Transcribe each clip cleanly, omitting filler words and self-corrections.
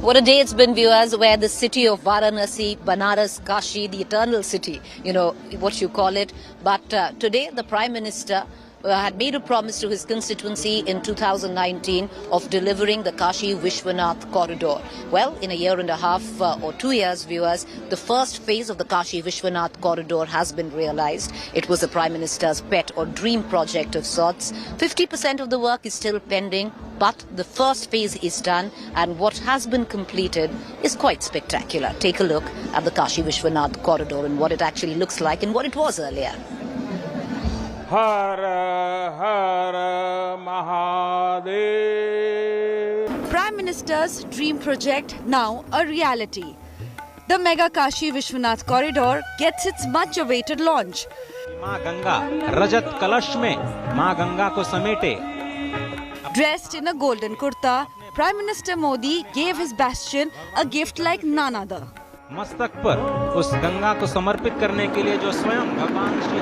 What a day it's been, viewers, where the city of Varanasi, Banaras, Kashi, the eternal city, what you call it. But today, the Prime Minister had made a promise to his constituency in 2019 of delivering the Kashi Vishwanath corridor. Well, in a year and a half or 2 years, viewers, the first phase of the Kashi Vishwanath corridor has been realized. It was the Prime Minister's pet or dream project of sorts. 50% of the work is still pending, but the first phase is done, and what has been completed is quite spectacular. Take a look at the Kashi Vishwanath corridor and what it actually looks like and what it was earlier. Har Har Mahadev. Prime Minister's dream project now a reality. The mega Kashi Vishwanath corridor gets its much awaited launch. मां गंगा रजत कलश में मां गंगा को समेटे. Dressed in a golden kurta, Prime Minister Modi gave his bastion a gift like none other. मस्तक पर उस गंगा को समर्पित करने के लिए जो स्वयं भगवान Shri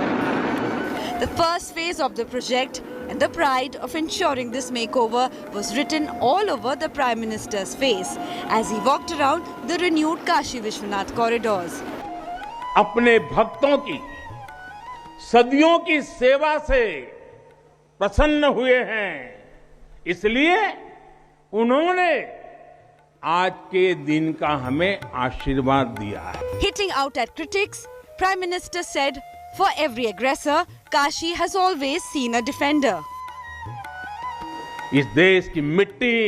The first phase of the project and the pride of ensuring this makeover was written all over the Prime Minister's face as he walked around the renewed Kashi Vishwanath corridors. अपने भक्तों की सदियों की सेवा से प्रसन्न हुए हैं, इसलिए उन्होंने आज के दिन का हमें आशीर्वाद दिया है. Hitting out at critics, Prime Minister said, "For every aggressor, Kashi has always seen a defender." इस देश की मिट्टी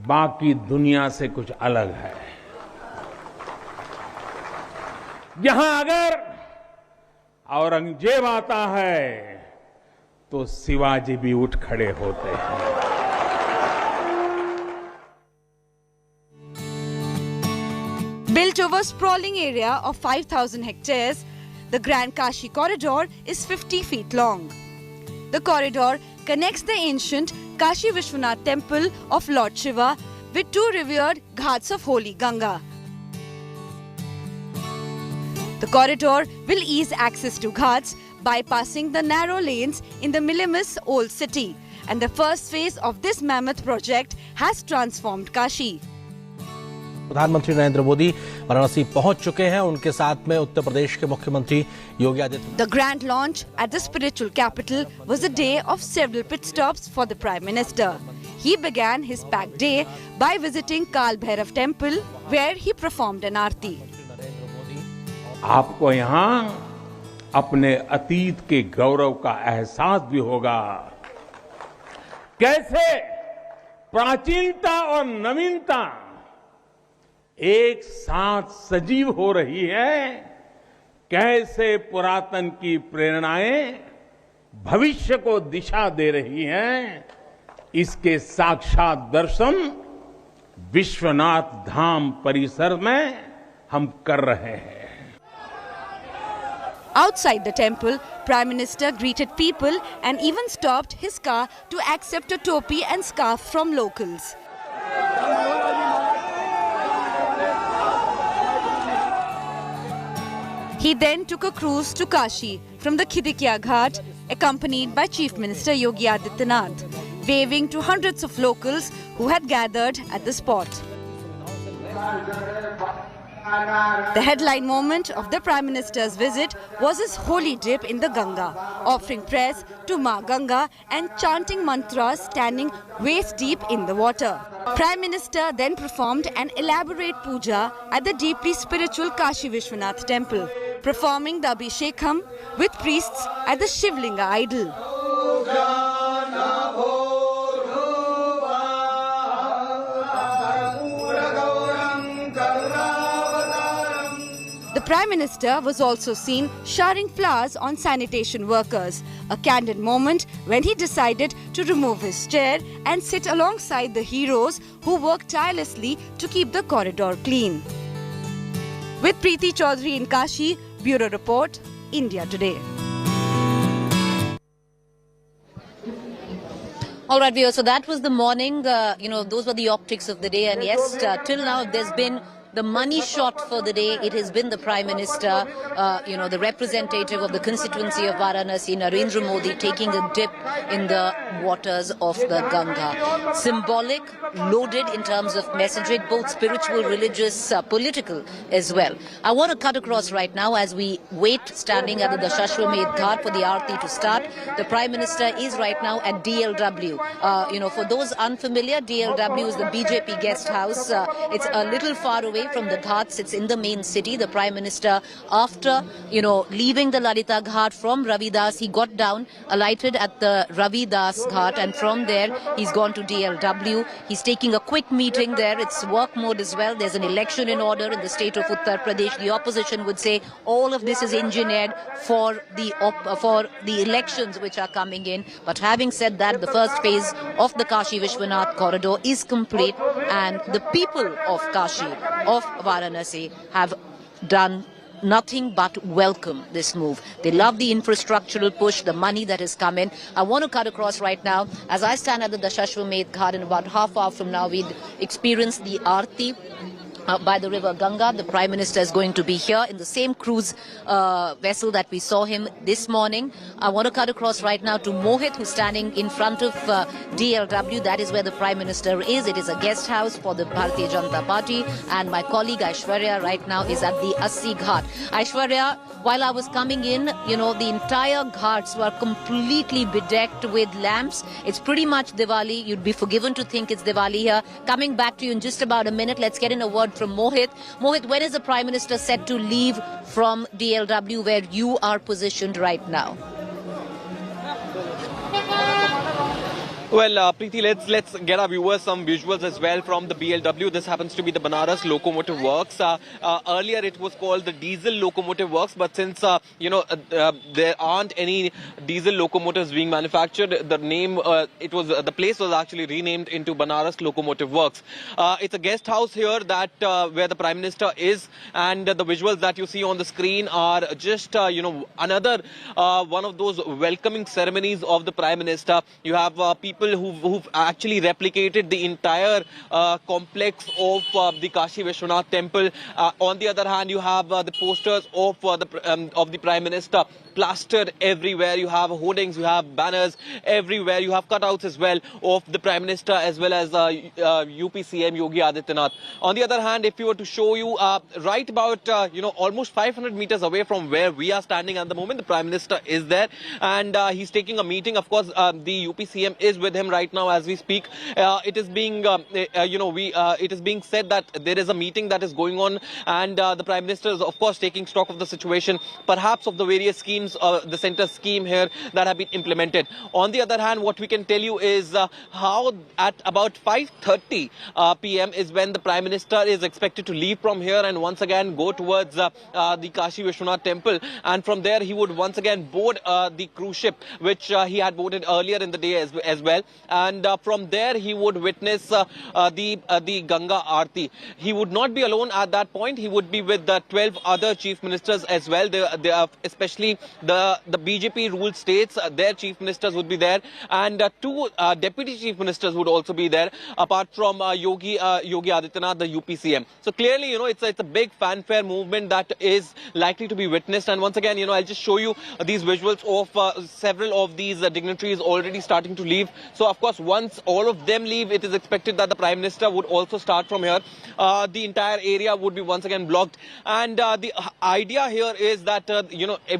बाकी दुनिया से कुछ अलग है. यहां अगर औरंगजेब आता है तो शिवाजी भी उठ खड़े होते हैं. Built over a sprawling area of 5,000 hectares, the Grand Kashi corridor is 50 feet long. The corridor connects the ancient Kashi Vishwanath temple of Lord Shiva with two revered ghats of holy Ganga. The corridor will ease access to ghats, bypassing the narrow lanes in the millimous old city. And the first phase of this mammoth project has transformed Kashi. प्रधानमंत्री नरेंद्र मोदी वाराणसी पहुंच चुके हैं. उनके साथ में उत्तर प्रदेश के मुख्यमंत्री Yogi Adityanath. The grand launch at the spiritual capital was a day of several pit stops for the Prime Minister. He began his packed day by visiting Kal Bhairav temple, where he performed an aarti. आपको यहाँ अपने अतीत के गौरव का एहसास भी होगा. कैसे प्राचीनता और नवीनता एक साथ सजीव हो रही है, कैसे पुरातन की प्रेरणाएं भविष्य को दिशा दे रही हैं, इसके साक्षात दर्शन विश्वनाथ धाम परिसर में हम कर रहे हैं. Outside the temple, Prime Minister greeted people and even stopped his car to accept a topi and scarf from locals. He then took a cruise to Kashi from the Khidkiya Ghat, accompanied by Chief Minister Yogi Adityanath, waving to hundreds of locals who had gathered at the spot. The headline moment of the Prime Minister's visit was his holy dip in the Ganga, offering prayers to Ma Ganga and chanting mantras standing waist deep in the water. Prime Minister then performed an elaborate puja at the deeply spiritual Kashi Vishwanath temple, performing the Abhishekam with priests at the Shivlinga idol. The Prime Minister was also seen showering flowers on sanitation workers, a candid moment when he decided to remove his chair and sit alongside the heroes who worked tirelessly to keep the corridor clean. With Preeti Chaudhary in Kashi, Bureau Report, India Today. All right, viewers, so that was the morning, those were the optics of the day. And yes, till now there's been the money shot for the day, it has been the Prime Minister, the representative of the constituency of Varanasi, Narendra Modi, taking a dip in the waters of the Ganga. Symbolic, loaded in terms of messaging, both spiritual, religious, political as well. I want to cut across right now as we wait standing at the Dashashwamedh Ghat for the Aarti to start. The Prime Minister is right now at DLW. For those unfamiliar, DLW is the BJP guest house. It's a little far away from the Ghats. It's in the main city. The Prime Minister, after, leaving the Lalita Ghat from Ravidas, he got down, alighted at the Ravidas Ghat, and from there, he's gone to DLW. He's taking a quick meeting there. It's work mode as well. There's an election in order in the state of Uttar Pradesh. The opposition would say all of this is engineered for the elections which are coming in. But having said that, the first phase of the Kashi Vishwanath corridor is complete, and the people of Kashi, of Varanasi, have done nothing but welcome this move. They love the infrastructural push, the money that has come in. I want to cut across right now. As I stand at the Dashashwamedh Ghat, in about half hour from now, we'd experience the Aarti by the river Ganga. The Prime Minister is going to be here in the same cruise vessel that we saw him this morning. I want to cut across right now to Mohit, who's standing in front of DLW. That is where the Prime Minister is. It is a guest house for the Bharatiya Janata Party. And my colleague Aishwarya right now is at the Assi Ghat. Aishwarya, while I was coming in, the entire ghats were completely bedecked with lamps. It's pretty much Diwali. You'd be forgiven to think it's Diwali here. Coming back to you in just about a minute, let's get in a word from Mohit. Mohit, when is the Prime Minister set to leave from DLW, where you are positioned right now? Well, Preeti, let's get our viewers some visuals as well from the BLW. This happens to be the Banaras Locomotive Works. Earlier it was called the Diesel Locomotive Works, but since there aren't any diesel locomotives being manufactured, the name the place was actually renamed into Banaras Locomotive Works. It's a guest house here that where the Prime Minister is, and the visuals that you see on the screen are just another one of those welcoming ceremonies of the Prime Minister. You have people who've actually replicated the entire complex of the Kashi Vishwanath temple. On the other hand, you have the posters of the Prime Minister plastered everywhere. You have hoardings, you have banners everywhere. You have cutouts as well of the Prime Minister as well as UP CM Yogi Adityanath. On the other hand, if you were to show you right about almost 500 meters away from where we are standing at the moment, the Prime Minister is there, and he's taking a meeting. Of course, the UP CM is with him right now as we speak. It is being it is being said that there is a meeting that is going on, and the Prime Minister is of course taking stock of the situation, perhaps of the various schemes, the centre scheme here that have been implemented. On the other hand, what we can tell you is how at about 5:30 p.m. is when the Prime Minister is expected to leave from here and once again go towards the Kashi Vishwanath temple, and from there he would once again board the cruise ship which he had boarded earlier in the day as well, and from there he would witness the Ganga Aarti. He would not be alone at that point. He would be with the 12 other chief ministers as well. They are especially the BJP ruled states, their chief ministers would be there, and two deputy chief ministers would also be there, apart from Yogi Adityanath, the UP CM. So clearly, it's a big fanfare movement that is likely to be witnessed. And once again, I'll just show you these visuals of several of these dignitaries already starting to leave. So of course, once all of them leave, it is expected that the Prime Minister would also start from here. The entire area would be once again blocked, and the idea here is that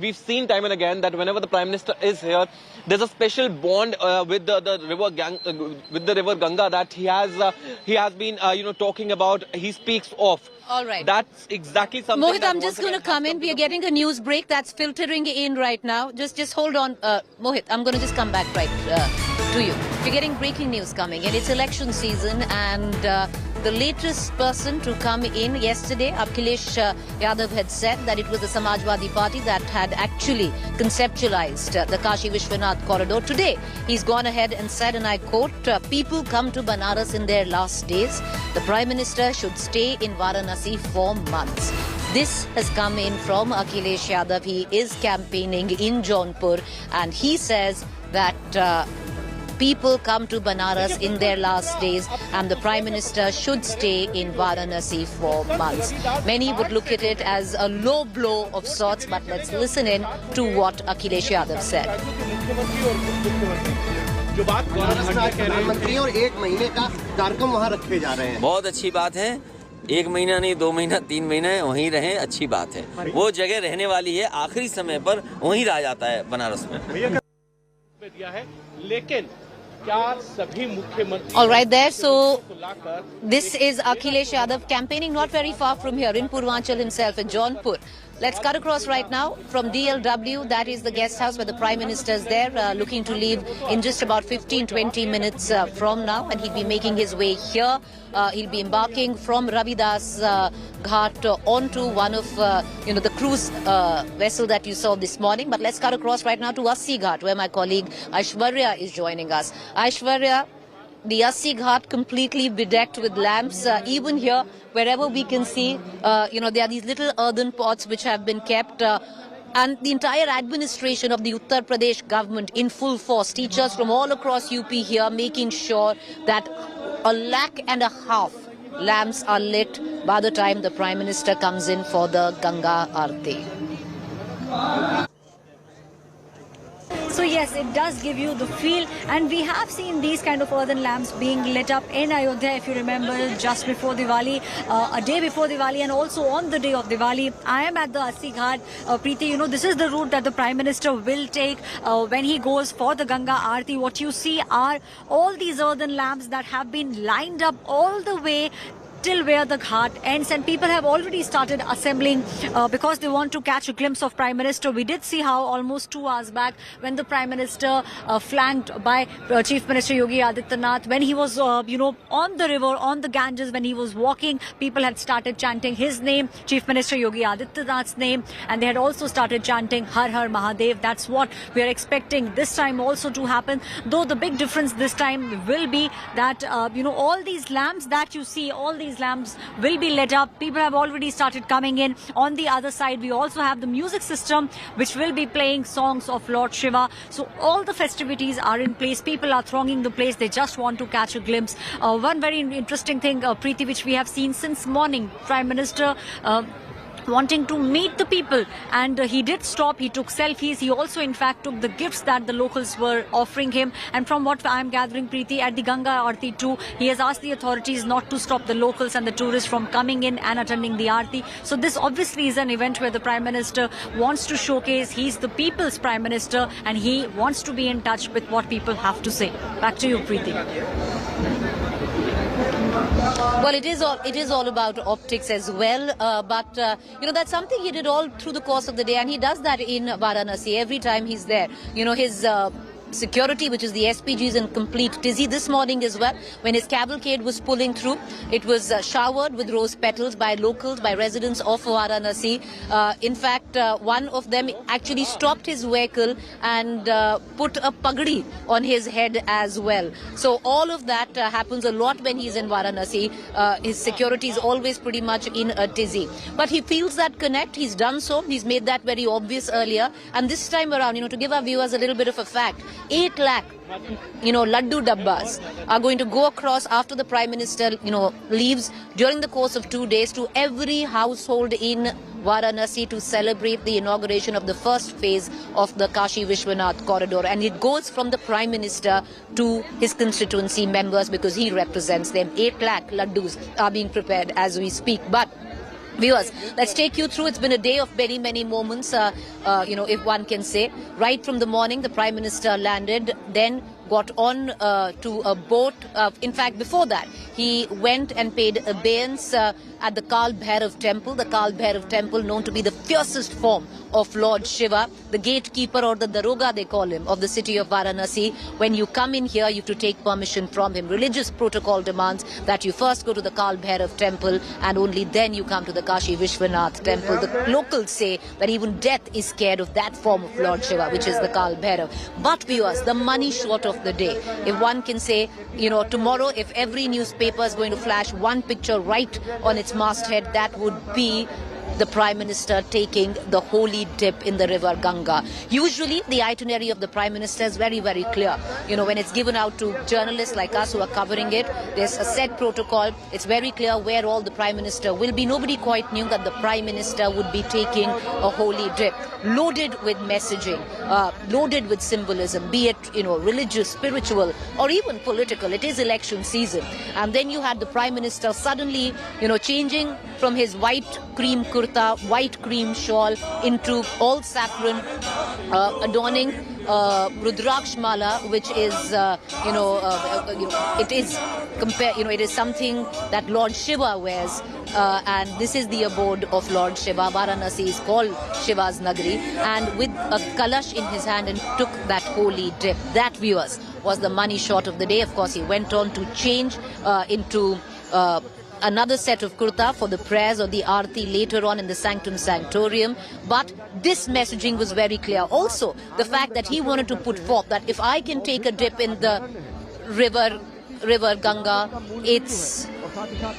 we've seen time and again that whenever the Prime Minister is here, there's a special bond with the river Ganga that he has been talking about. He speaks of. All right. That's exactly something. Mohit, I'm just going to come in. We are getting a news break that's filtering in right now. Just hold on, Mohit. I'm going to just come back right to you. We're getting breaking news coming in. It's election season, and the latest person to come in yesterday, Akhilesh Yadav, had said that it was the Samajwadi Party that had actually conceptualized the Kashi Vishwanath corridor. Today, he's gone ahead and said, and I quote, "People come to Banaras in their last days. The Prime Minister should stay in Varanasi for months." This has come in from Akhilesh Yadav. He is campaigning in Jaunpur, and he says that people come to Banaras in their last days, and the Prime Minister should stay in Varanasi for months. Many would look at it as a low blow of sorts, but let's listen in to what Akhilesh Yadav said. प्रधानमंत्री और 1 महीने का कार्यक्रम वहाँ रखे जा रहे हैं। बहुत अच्छी बात है। 1 महीना नहीं, 2 महीना, 3 महीने वहीं रहें, अच्छी बात है। वो जगह रहने वाली है, आखिरी समय पर वहीं रह जाता है बनारस में। लेकिन क्या सभी मुख्यमंत्री All right there, so this is Akhilesh Yadav campaigning not very far from here in Purvanchal himself at Jaunpur. Let's cut across right now from DLW. That is the guest house where the Prime Minister is there, looking to leave in just about 15-20 minutes from now, and he'll be making his way here. He'll be embarking from Ravidas Ghat onto one of the cruise vessel that you saw this morning. But let's cut across right now to Assi Ghat, where my colleague Aishwarya is joining us. Aishwarya, the Assi Ghat completely bedecked with lamps. Even here, wherever we can see, there are these little earthen pots which have been kept. And the entire administration of the Uttar Pradesh government in full force. Teachers from all across UP here making sure that 1.5 lakh lamps are lit by the time the Prime Minister comes in for the Ganga Aarti. So yes, it does give you the feel, and we have seen these kind of earthen lamps being lit up in Ayodhya, if you remember, just before Diwali, a day before Diwali, and also on the day of Diwali. I am at the Assi Ghat. Preeti, this is the route that the Prime Minister will take when he goes for the Ganga Aarti. What you see are all these earthen lamps that have been lined up all the way till where the ghat ends, and people have already started assembling because they want to catch a glimpse of Prime Minister. We did see how almost 2 hours back, when the Prime Minister flanked by Chief Minister Yogi Adityanath, when he was on the river, on the Ganges, when he was walking, people had started chanting his name, Chief Minister Yogi Adityanath's name, and they had also started chanting Har Har Mahadev. That's what we are expecting this time also to happen, though the big difference this time will be that all these lamps that you see, all these lamps will be lit up. People have already started coming in. On the other side, we also have the music system which will be playing songs of Lord Shiva. So all the festivities are in place. People are thronging the place. They just want to catch a glimpse. One very interesting thing, Preeti, which we have seen since morning, Prime Minister wanting to meet the people, and he did stop. He took selfies. He also in fact took the gifts that the locals were offering him, and from what I am gathering, Preeti, at the Ganga Aarti too, he has asked the authorities not to stop the locals and the tourists from coming in and attending the Aarti. So this obviously is an event where the Prime Minister wants to showcase he's the people's Prime Minister, and he wants to be in touch with what people have to say. Back to you, Preeti. Well, it is all about optics as well, but that's something he did all through the course of the day, and he does that in Varanasi every time he's there. His security, which is the SPG, is in complete tizzy. This morning as well, when his cavalcade was pulling through, it was showered with rose petals by locals, by residents of Varanasi. In fact, one of them actually stopped his vehicle and put a pagdi on his head as well. So all of that happens a lot when he's in Varanasi. His security is always pretty much in a tizzy. But he feels that connect. He's done so. He's made that very obvious earlier. And this time around, to give our viewers a little bit of a fact, 8 lakh, laddu dabbas are going to go across after the Prime Minister, leaves during the course of 2 days to every household in Varanasi to celebrate the inauguration of the first phase of the Kashi Vishwanath corridor. And it goes from the Prime Minister to his constituency members because he represents them. 8 lakh laddus are being prepared as we speak. But viewers, let's take you through. It's been a day of many, many moments, if one can say. Right from the morning, the Prime Minister landed, then got on to a boat. In fact, before that, he went and paid obeisance at the Kal Bhairav temple. The Kal Bhairav temple, known to be the fiercest form of Lord Shiva, the gatekeeper, or the Daroga they call him, of the city of Varanasi. When you come in here, you have to take permission from him. Religious protocol demands that you first go to the Kal Bhairav temple and only then you come to the Kashi Vishwanath temple. The locals say that even death is scared of that form of Lord Shiva, which is the Kal Bhairav. But viewers, the money shot of the day, if one can say, tomorrow, if every newspaper is going to flash one picture right on its masthead, that would be the Prime Minister taking the holy dip in the river Ganga. Usually the itinerary of the Prime Minister is very, very clear. You know, when it's given out to journalists like us who are covering it, there's a set protocol. It's very clear where all the Prime Minister will be. Nobody quite knew that the Prime Minister would be taking a holy dip, loaded with messaging, loaded with symbolism, be it, you know, religious, spiritual, or even political. It is election season. And then you had the Prime Minister suddenly, you know, changing from his white cream kurta, white cream shawl into all saffron, adorning Rudraksh Mala, which is, it is something that Lord Shiva wears. And this is the abode of Lord Shiva. Varanasi is called Shiva's Nagari. And with a kalash in his hand and took that holy dip. That, viewers, was the money shot of the day. Of course, he went on to change into another set of kurta for the prayers or the aarti later on in the Sanctum Sanctorium. But this messaging was very clear. Also, the fact that he wanted to put forth that if I can take a dip in the river Ganga, it's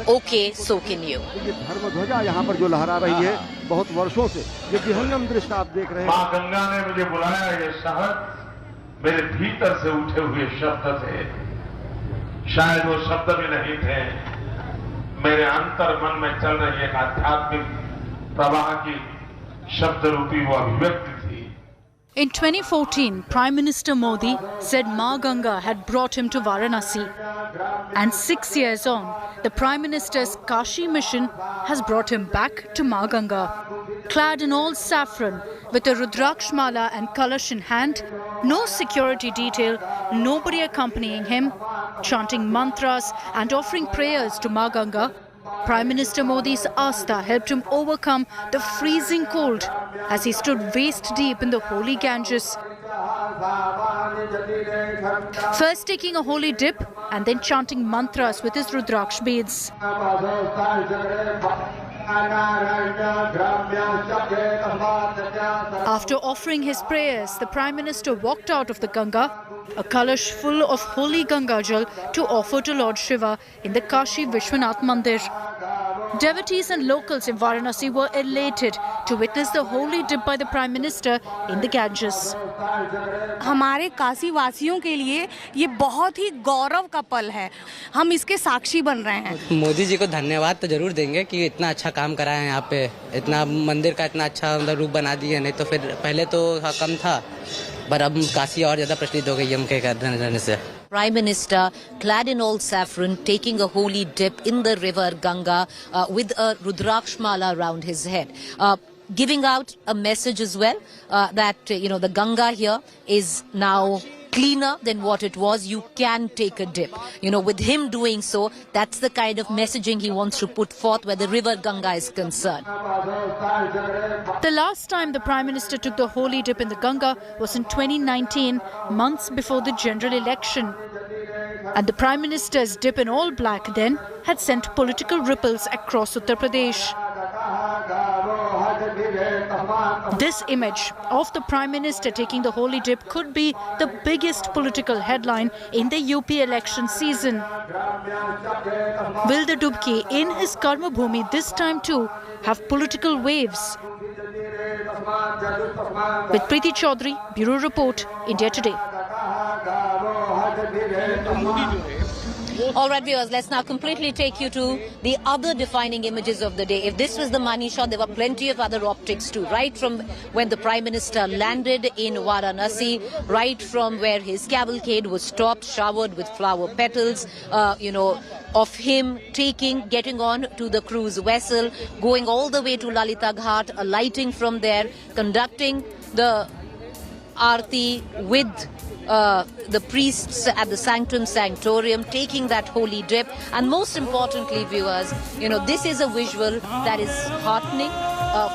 okay, so can you. धर्म ध्वजा यहाँ पर जो लहरा रही है बहुत वर्षों से, ये विहंगम दृश्य आप देख रहे हैं। माँ गंगा ने मुझे बुलाया, ये शब्द मेरे भीतर से उठे हुए शब्द थे। शायद वो शब्द भी नहीं थे, मेरे अंतर मन में चल रही एक आध्यात्मिक प्रवाह की शब्द रूपी वो अभिव्यक्ति थी। In 2014, Prime Minister Modi said Ma Ganga had brought him to Varanasi. And 6 years on, the Prime Minister's Kashi mission has brought him back to Ma Ganga. Clad in all saffron, with a Rudraksh Mala and kalash in hand, no security detail, nobody accompanying him, chanting mantras and offering prayers to Ma Ganga, Prime Minister Modi's Asta helped him overcome the freezing cold as he stood waist deep in the holy Ganges. First taking a holy dip and then chanting mantras with his Rudraksh beads. After offering his prayers, the Prime Minister walked out of the Ganga, a kalash full of holy Ganga Jal to offer to Lord Shiva in the Kashi Vishwanath Mandir. Devotees and locals in Varanasi were elated to witness the holy dip by the Prime Minister in the Ganges. हमारे काशी वासियों के लिए ये बहुत ही गौरव का पल है। हम इसके साक्षी बन रहे हैं। मोदी जी को धन्यवाद तो जरूर देंगे कि इतना अच्छा काम करा है यहाँ पे, इतना मंदिर का इतना अच्छा रूप बना दिया। नहीं तो फिर पहले तो कम था, पर अब काशी और ज्यादा प्रचलित हो गई है उनके रहने से। Prime Minister, clad in all saffron, taking a holy dip in the river Ganga with a Rudraksh Mala around his head. Giving out a message as well that, the Ganga here is now cleaner than what it was. You can take a dip. With him doing so, that's the kind of messaging he wants to put forth where the river Ganga is concerned. The last time the Prime Minister took the holy dip in the Ganga was in 2019, months before the general election. And the Prime Minister's dip in all black then had sent political ripples across Uttar Pradesh. This image of the Prime Minister taking the holy dip could be the biggest political headline in the UP election season. Will the Dubki in his Karma Bhumi this time too have political waves? With Preeti Chaudhary, Bureau Report, India Today. All right, viewers, let's now completely take you to the other defining images of the day. If this was the money shot, there were plenty of other optics too. Right from when the Prime Minister landed in Varanasi, right from where his cavalcade was stopped, showered with flower petals, of him getting on to the cruise vessel, going all the way to Lalita Ghat, alighting from there, conducting the Aarti with the priests at the Sanctum Sanctorium, taking that holy dip. And most importantly, viewers, this is a visual that is heartening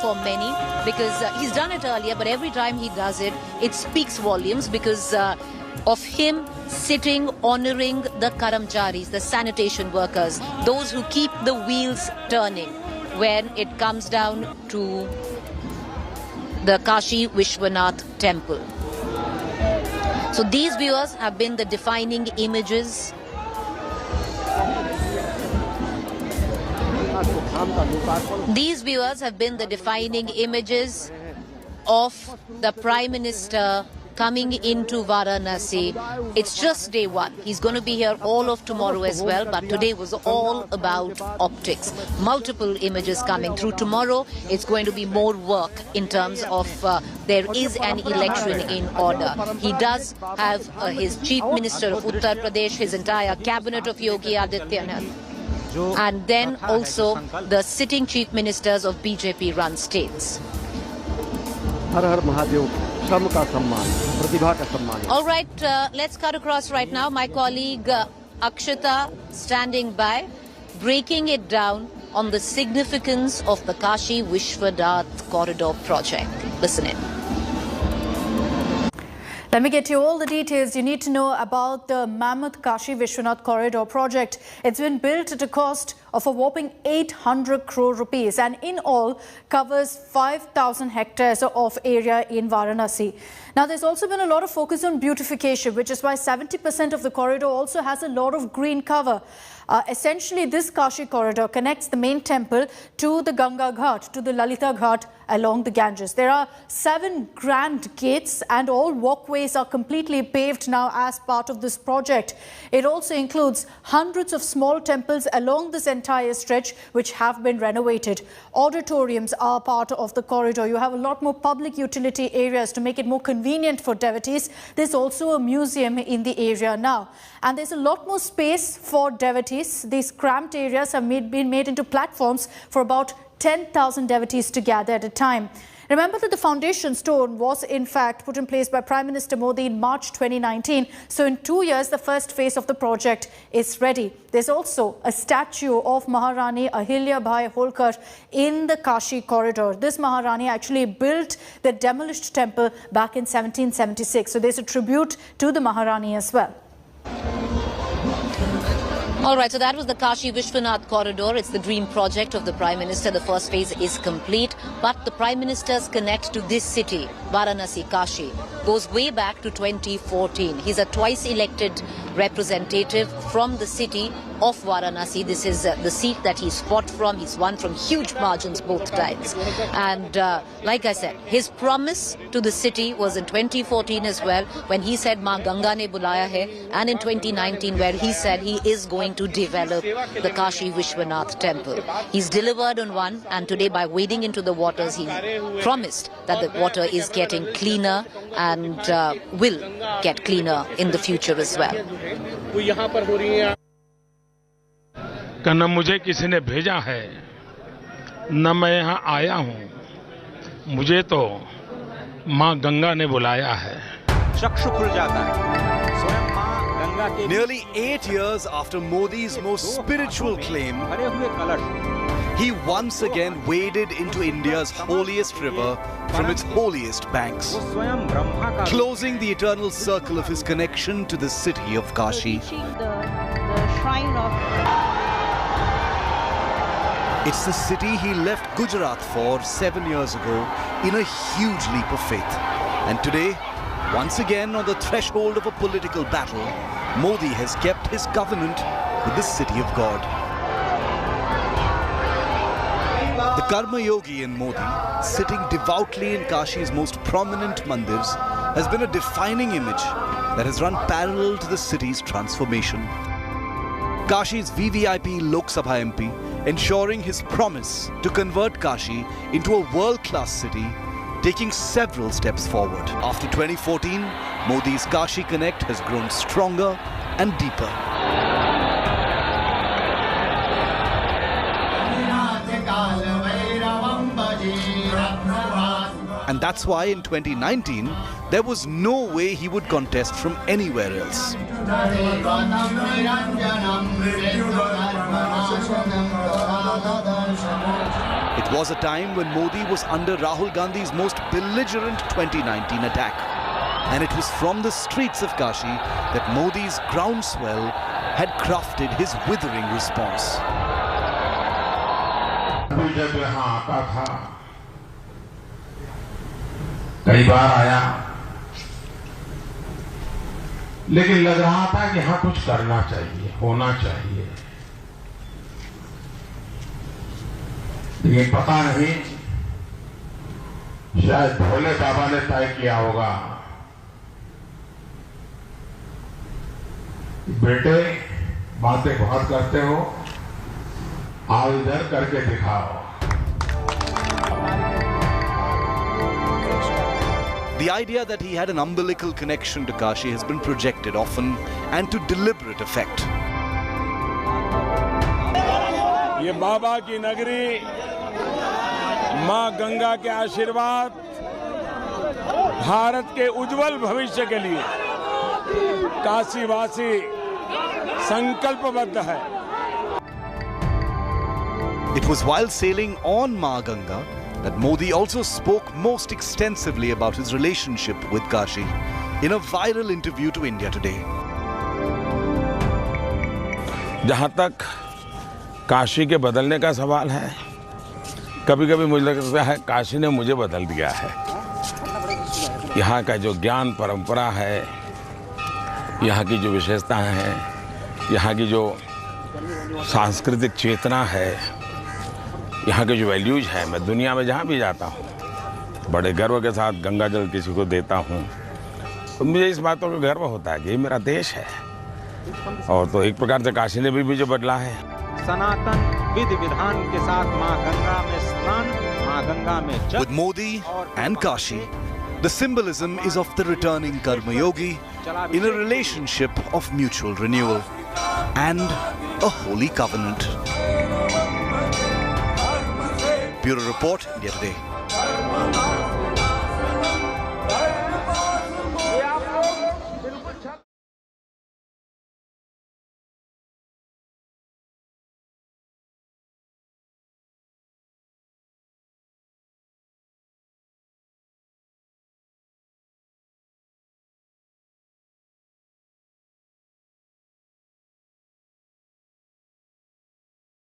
for many, because he's done it earlier, but every time he does it, it speaks volumes because of him sitting, honoring the Karamcharis, the sanitation workers, those who keep the wheels turning when it comes down to the Kashi Vishwanath temple. So these, viewers, have been the defining images धाम का लोकार्पण। These viewers have been the defining images of the Prime Minister coming into Varanasi. It's just day one. He's going to be here all of tomorrow as well, but today was all about optics. Multiple images coming through. Tomorrow, it's going to be more work in terms of there is an election in order. He does have his Chief Minister of Uttar Pradesh, his entire cabinet of Yogi Adityanath, and then also the sitting Chief Ministers of BJP-run states. हर हर महादेव, श्रम का सम्मान, प्रतिभा का सम्मान। All right, let's cut across right now. My colleague Akshita standing by, breaking it down on the significance of the Kashi Vishwanath Corridor project. Listen in. Let me get you all the details you need to know about the Mammoth Kashi Vishwanath Corridor project. It's been built at a cost of a whopping 800 crore rupees and in all covers 5,000 hectares of area in Varanasi. Now, there's also been a lot of focus on beautification, which is why 70% of the corridor also has a lot of green cover. Essentially, this Kashi corridor connects the main temple to the Ganga Ghat, to the Lalita Ghat along the Ganges. There are 7 grand gates and all walkways are completely paved now as part of this project. It also includes hundreds of small temples along this entire stretch which have been renovated. Auditoriums are part of the corridor. You have a lot more public utility areas to make it more convenient for devotees. There's also a museum in the area now. And there's a lot more space for devotees. These cramped areas have been made into platforms for about 10,000 devotees to gather at a time. Remember that the foundation stone was in fact put in place by Prime Minister Modi in March 2019. So in 2 years, the first phase of the project is ready. There's also a statue of Maharani Ahilya Bai Holkar in the Kashi corridor. This Maharani actually built the demolished temple back in 1776. So there's a tribute to the Maharani as well. All right, so that was the Kashi Vishwanath Corridor. It's the dream project of the Prime Minister. The first phase is complete, but the Prime Minister's connect to this city, Varanasi, Kashi, goes way back to 2014. He's a twice elected representative from the city of Varanasi. This is the seat that he's fought from. He's won from huge margins both times. And like I said, his promise to the city was in 2014 as well, when he said, "Maa Ganga ne bulaya hai," and in 2019, where he said he is going to develop the Kashi Vishwanath temple. He's delivered on one, and today by wading into the waters, he promised that the water is getting cleaner and will get cleaner in the future as well. न मुझे किसी ने भेजा है, न मैं यहाँ आया हूँ, मुझे तो माँ गंगा ने बुलाया है। चक्षु खुल जाता है, स्वयं माँ गंगा के। Nearly 8 years after Modi's most spiritual claim, भरे हुए कलश, he once again waded into India's holiest river from its holiest banks, वो स्वयं ब्रह्मा का, closing the eternal circle of his connection to the city of Kashi. The shrine of. It's the city he left Gujarat for 7 years ago in a huge leap of faith. And today, once again on the threshold of a political battle, Modi has kept his covenant with the city of God. The Karma Yogi in Modi, sitting devoutly in Kashi's most prominent mandirs, has been a defining image that has run parallel to the city's transformation. Kashi's VVIP Lok Sabha MP, ensuring his promise to convert Kashi into a world-class city, taking several steps forward. After 2014, Modi's Kashi Connect has grown stronger and deeper. And that's why in 2019, there was no way he would contest from anywhere else. It was a time when Modi was under Rahul Gandhi's most belligerent 2019 attack. And it was from the streets of Kashi that Modi's groundswell had crafted his withering response. कई बार आया, लेकिन लग रहा था कि हाँ कुछ करना चाहिए, होना चाहिए। लेकिन पता नहीं, शायद भोले बाबा ने तय किया होगा, बेटे बातें बहुत करते हो, आओ इधर करके दिखाओ। The idea that he had an umbilical connection to Kashi has been projected often and to deliberate effect. ये बाबा की नगरी, मां गंगा के आशीर्वाद भारत के उज्जवल भविष्य के लिए काशीवासी संकल्पबद्ध है। It was while sailing on Ma Ganga that Modi also spoke most extensively about his relationship with Kashi in a viral interview to India Today. जहां तक काशी के बदलने का सवाल है, कभी-कभी मुझे लगता है काशी ने मुझे बदल दिया है। यहाँ का जो ज्ञान परंपरा है, यहाँ की जो विशेषताएं हैं, यहाँ की जो सांस्कृतिक चेतना है, यहाँ के जो वैल्यूज है, मैं दुनिया में जहाँ भी जाता हूँ बड़े गर्व के साथ गंगा जल किसी को देता हूँ तो मुझे इस बातों का गर्व होता है कि ये मेरा देश है। और तो एक प्रकार से काशी ने भी मुझे बदला है। सनातन विधि विधान के साथ मां गंगा में स्नान, मां गंगा में जल। With Modi and Kashi, the symbolism is of the returning Karma Yogi in a relationship of mutual renewal and a holy covenant. Bureau Report, India Today.